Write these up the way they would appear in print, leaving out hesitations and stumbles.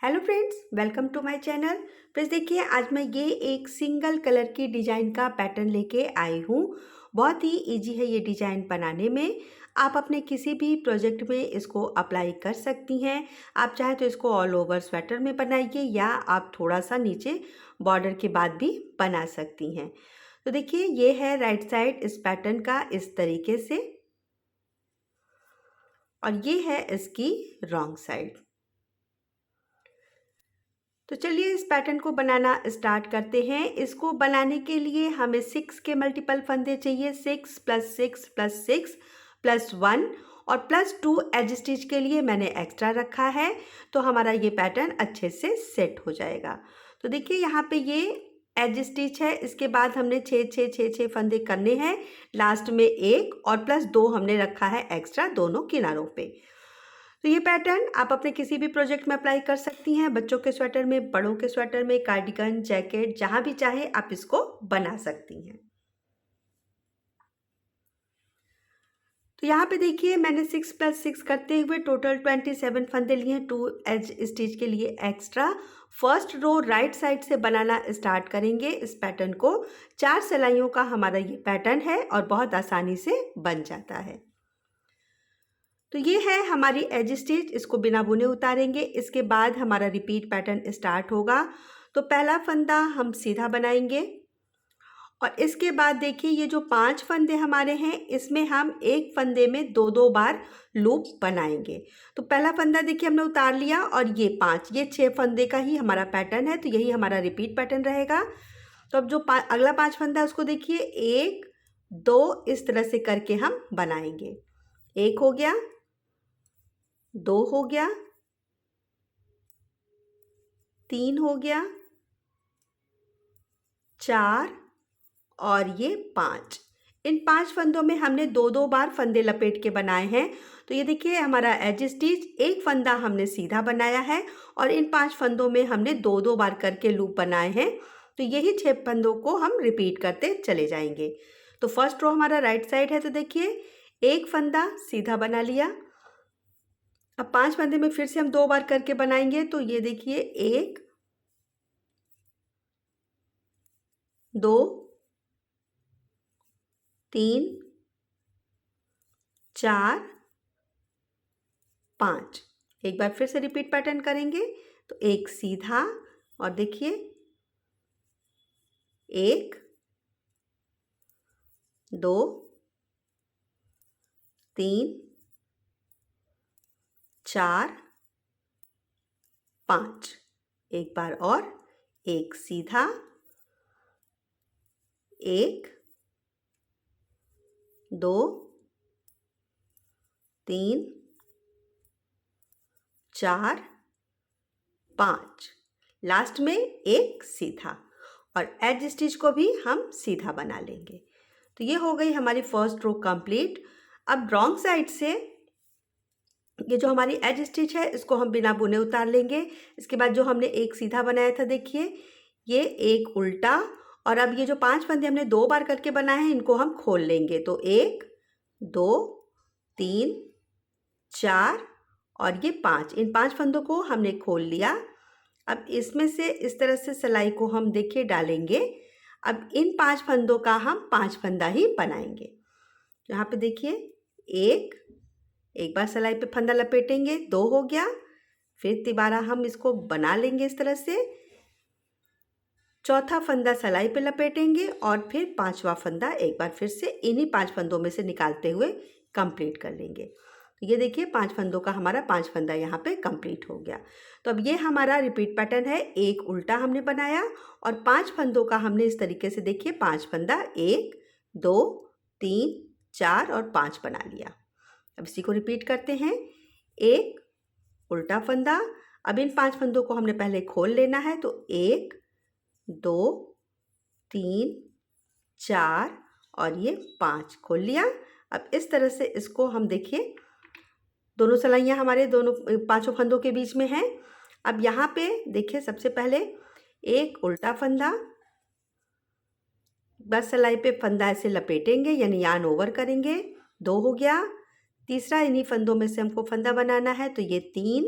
Hello friends, welcome to my channel. Friends देखिए, आज मैं ये एक सिंगल कलर की डिज़ाइन का पैटर्न लेके आई हूँ। बहुत ही इजी है ये डिज़ाइन बनाने में। आप अपने किसी भी प्रोजेक्ट में इसको अप्लाई कर सकती हैं। आप चाहे तो इसको ऑल ओवर स्वेटर में बनाइए या आप थोड़ा सा नीचे बॉर्डर के बाद भी बना सकती हैं। तो देखिए, ये है राइट साइड इस पैटर्न का इस तरीके से, और ये है इसकी रॉन्ग साइड। तो चलिए इस पैटर्न को बनाना स्टार्ट करते हैं। इसको बनाने के लिए हमें 6 के मल्टीपल फंदे चाहिए। 6 + 6 + 6 + 1 और +2 एज स्टिच के लिए मैंने एक्स्ट्रा रखा है, तो हमारा ये पैटर्न अच्छे से सेट हो जाएगा। तो देखिए यहाँ पे ये एज स्टिच है, इसके बाद हमने 6 फंदे करने हैं, लास्ट में 1 और +2 हमने रखा है एक्स्ट्रा दोनों किनारों पे। तो ये पैटर्न आप अपने किसी भी प्रोजेक्ट में अप्लाई कर सकती हैं। बच्चों के स्वेटर में, बड़ों के स्वेटर में, कार्डिगन, जैकेट, जहाँ भी चाहे आप इसको बना सकती हैं। तो यहाँ पे देखिए, मैंने 6 + 6 करते हुए टोटल 27 फंदे लिए हैं, 2 एज स्टिच के लिए extra. First row right side से बनाना स्टार्ट करेंगे इस पैटर्न को। 4 सिलाइयों का हमारा ये पैटर्न है और बहुत आसानी से बन जाता है। तो ये है हमारी एज स्टिच, इसको बिना बुने उतारेंगे। इसके बाद हमारा रिपीट पैटर्न स्टार्ट होगा। तो पहला फंदा हम सीधा बनाएंगे और इसके बाद देखिए, ये जो 5 फंदे हमारे हैं, इसमें हम एक फंदे में 2-2 बार लूप बनाएंगे। तो पहला फंदा देखिए हमने उतार लिया और ये 5, ये 6 फंदे का ही हमारा पैटर्न है, तो यही हमारा रिपीट पैटर्न रहेगा। तो अब जो अगला 5 फंदा है उसको देखिए, 1 2 इस तरह से करके हम बनाएंगे। 1 हो गया, 2 हो गया, 3 हो गया, 4 और ये 5। इन 5 फंदों में हमने 2-2 बार फंदे लपेट के बनाए हैं। तो ये देखिए हमारा एज स्टिच, एक फंदा हमने सीधा बनाया है और इन 5 फंदों में हमने 2-2 बार करके लूप बनाए हैं। तो यही 6 फंदों को हम रिपीट करते चले जाएंगे। तो फर्स्ट रो हमारा राइट साइड है, तो देखिए एक फंदा सीधा बना लिया। अब 5 फंदे में फिर से हम 2 बार करके बनाएंगे। तो ये देखिए 1 2 3 4 5। एक बार फिर से रिपीट पैटर्न करेंगे। तो एक सीधा और देखिए 1 2 3 4 5। एक बार और, एक सीधा, 1 2 3 4 5। लास्ट में एक सीधा और एज स्टिच को भी हम सीधा बना लेंगे। तो ये हो गई हमारी फर्स्ट रो कंप्लीट। अब रॉन्ग साइड से ये जो हमारी एज स्टिच है, इसको हम बिना बुने उतार लेंगे। इसके बाद जो हमने एक सीधा बनाया था, देखिए ये एक उल्टा, और अब ये जो 5 फंदे हमने 2 बार करके बनाए हैं, इनको हम खोल लेंगे। तो 1 2 3 4 और ये 5, इन 5 फंदों को हमने खोल लिया। अब इसमें से इस तरह से सिलाई को हम देखिए डालेंगे। अब इन 5 फंदों का हम 5 फंदा ही बनाएंगे। यहाँ पे देखिए एक बार सिलाई पे फंदा लपेटेंगे, 2 हो गया, फिर दोबारा हम इसको बना लेंगे इस तरह से। चौथा फंदा सिलाई पे लपेटेंगे और फिर 5वां फंदा एक बार फिर से इन्हीं 5 फंदों में से निकालते हुए कंप्लीट कर लेंगे। तो ये देखिए 5 फंदों का हमारा 5 फंदा यहाँ पे कंप्लीट हो गया। तो अब ये हमारा रिपीट पैटर्न है। एक उल्टा हमने बनाया और 5 फंदों का हमने इस तरीके से देखिए 5 फंदा 1 2 3 4 और 5 बना लिया। अब इसी को रिपीट करते हैं। एक उल्टा फंदा, अब इन 5 फंदों को हमने पहले खोल लेना है। तो 1 2 3 4 और ये 5 खोल लिया। अब इस तरह से इसको हम देखिए, दोनों सिलाइयाँ हमारे दोनों 5 फंदों के बीच में हैं। अब यहाँ पे देखिए, सबसे पहले एक उल्टा फंदा, बस सिलाई पे फंदा ऐसे लपेटेंगे यानी यार्न ओवर करेंगे, 2 हो गया। तीसरा इन्हीं फंदों में से हमको फंदा बनाना है, तो ये 3।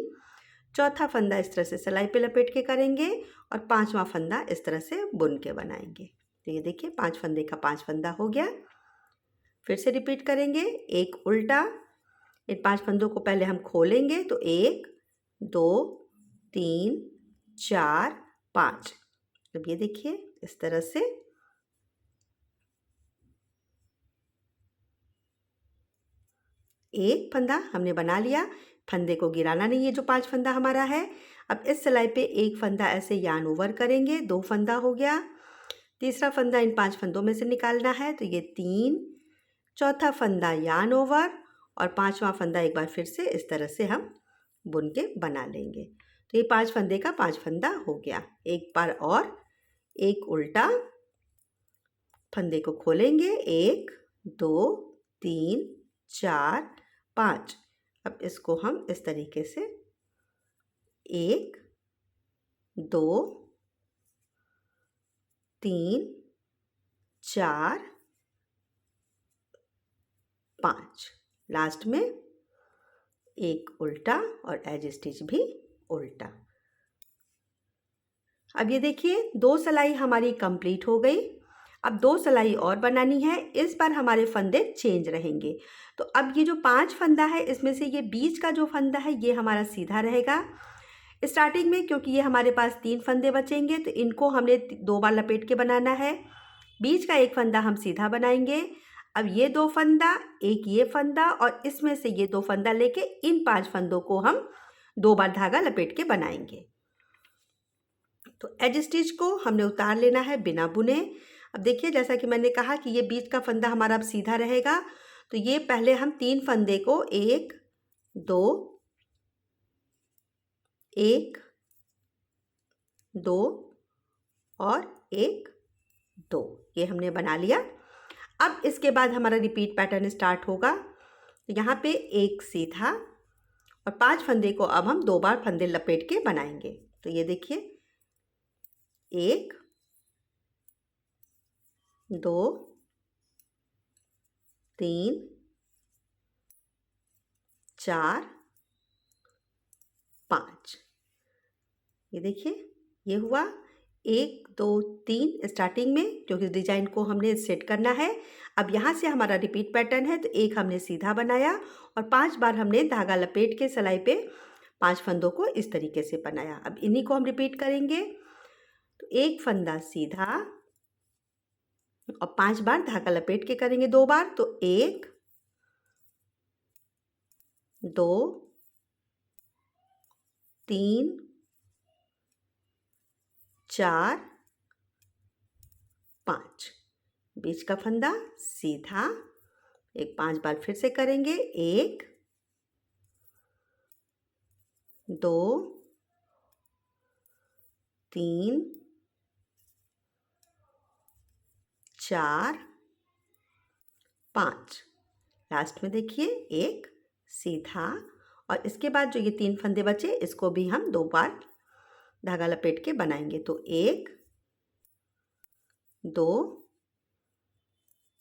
चौथा फंदा इस तरह से सिलाई पे लपेट के करेंगे और पांचवा फंदा इस तरह से बुन के बनाएंगे। तो ये देखिए 5 फंदे का 5 फंदा हो गया। फिर से रिपीट करेंगे, एक उल्टा, इन 5 फंदों को पहले हम खोलेंगे तो 1 2 3 4 5। अब ये देखिए इस तरह से एक फंदा हमने बना लिया। फंदे को गिराना नहीं है जो 5 फंदा हमारा है। अब इस सिलाई पे एक फंदा ऐसे यार्न ओवर करेंगे, 2 फंदा हो गया। तीसरा फंदा इन 5 फंदों में से निकालना है तो ये 3, चौथा फंदा यार्न ओवर और पांचवा फंदा एक बार फिर से इस तरह से हम बुन के बना लेंगे। तो ये 5 फंदे का 5 फंदा हो गया। एक बार और, एक उल्टा, फंदे को खोलेंगे, 1 2 3 4 5। अब इसको हम इस तरीके से 1 2 3 4 5, लास्ट में एक उल्टा और एज स्टिच भी उल्टा। अब ये देखिए 2 सिलाई हमारी कंप्लीट हो गई। अब 2 सिलाई और बनानी है। इस बार हमारे फंदे चेंज रहेंगे। तो अब ये जो 5 फंदा है इसमें से ये बीच का जो फंदा है ये हमारा सीधा रहेगा स्टार्टिंग में, क्योंकि ये हमारे पास 3 फंदे बचेंगे तो इनको हमने 2 बार लपेट के बनाना है। बीच का एक फंदा हम सीधा बनाएंगे। अब ये 2 फंदा, एक ये फंदा और इसमें से ये 2 फंदा लेके इन 5 फंदों को हम 2 बार धागा लपेट के बनाएंगे। तो एज स्टिच को हमने उतार लेना है बिना बुने। अब देखिए जैसा कि मैंने कहा कि ये बीच का फंदा हमारा अब सीधा रहेगा, तो ये पहले हम 3 फंदे को 1 2 1 2 और 1 2 ये हमने बना लिया। अब इसके बाद हमारा रिपीट पैटर्न स्टार्ट होगा। तो यहाँ पे एक सीधा और 5 फंदे को अब हम 2 बार फंदे लपेट के बनाएंगे। तो ये देखिए 1 2 3 4 5। ये देखिए ये हुआ 1 2 3 स्टार्टिंग में, क्योंकि डिजाइन को हमने सेट करना है। अब यहाँ से हमारा रिपीट पैटर्न है तो एक हमने सीधा बनाया और 5 बार हमने धागा लपेट के सिलाई पे 5 फंदों को इस तरीके से बनाया। अब इन्हीं को हम रिपीट करेंगे। तो एक फंदा सीधा और 5 बार धागा लपेट के करेंगे 2 बार। तो 1 2 3 4 5, बीच का फंदा सीधा, एक 5 बार फिर से करेंगे। 1 2 3 4 5, लास्ट में देखिए एक सीधा और इसके बाद जो ये 3 फंदे बचे इसको भी हम 2 बार धागा लपेट के बनाएंगे। तो 1 2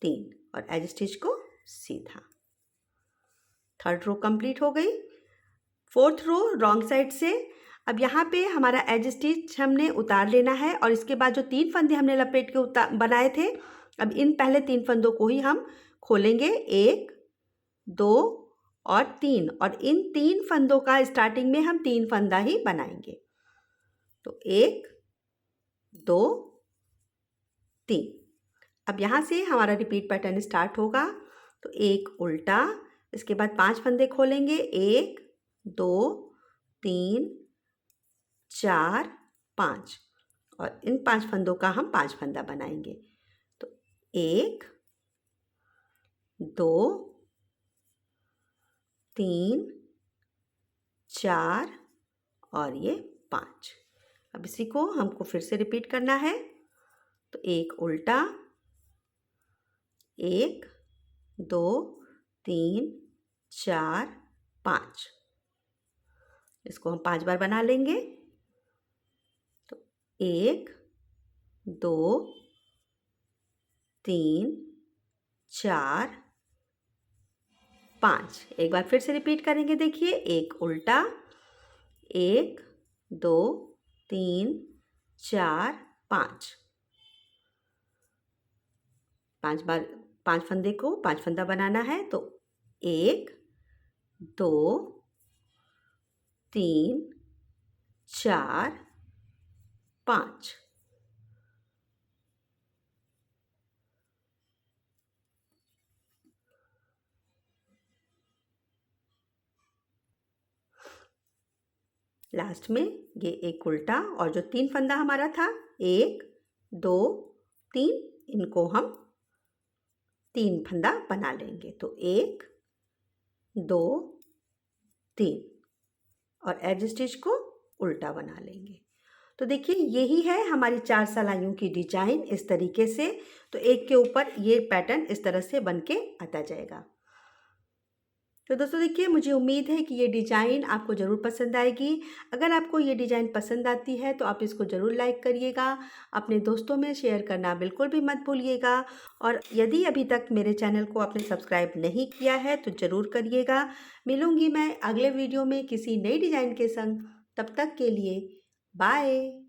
3 और एज स्टिच को सीधा। थर्ड रो कंप्लीट हो गई। फोर्थ रो रॉन्ग साइड से। अब यहाँ पे हमारा एज स्टिच हमने उतार लेना है और इसके बाद जो 3 फंदे हमने लपेट के बनाए थे, अब इन पहले 3 फंदों को ही हम खोलेंगे, 1 2 और 3, और इन 3 फंदों का स्टार्टिंग में हम 3 फंदा ही बनाएंगे। तो 1 2 3। अब यहाँ से हमारा रिपीट पैटर्न स्टार्ट होगा। तो एक उल्टा, इसके बाद 5 फंदे खोलेंगे, 1 2 3 4 5 और इन 5 फंदों का हम 5 फंदा बनाएंगे। तो 1 2 3 4 और ये 5। अब इसी को हमको फिर से रिपीट करना है। तो एक उल्टा, 1 2 3 4 5, इसको हम 5 बार बना लेंगे। तो 1 2 3 4 5, एक बार फिर से रिपीट करेंगे। देखिए एक उल्टा, 1 2 3 4 5 5 बार 5 फंदे को 5 फंदा बनाना है। तो 1 2 3 4 5। लास्ट में ये एक उल्टा, और जो 3 फंदा हमारा था 1 2 3, इनको हम 3 फंदा बना लेंगे। तो 1 2 3 और एज स्टिच को उल्टा बना लेंगे। तो देखिए यही है हमारी 4 सलाइयों की डिजाइन इस तरीके से। तो एक के ऊपर ये पैटर्न इस तरह से बन के आता जाएगा। तो दोस्तों देखिए, मुझे उम्मीद है कि ये डिज़ाइन आपको ज़रूर पसंद आएगी। अगर आपको ये डिज़ाइन पसंद आती है तो आप इसको ज़रूर लाइक करिएगा, अपने दोस्तों में शेयर करना बिल्कुल भी मत भूलिएगा। और यदि अभी तक मेरे चैनल को आपने सब्सक्राइब नहीं किया है तो ज़रूर करिएगा। मिलूँगी मैं अगले वीडियो में किसी नई डिज़ाइन के संग। तब तक के लिए बाय।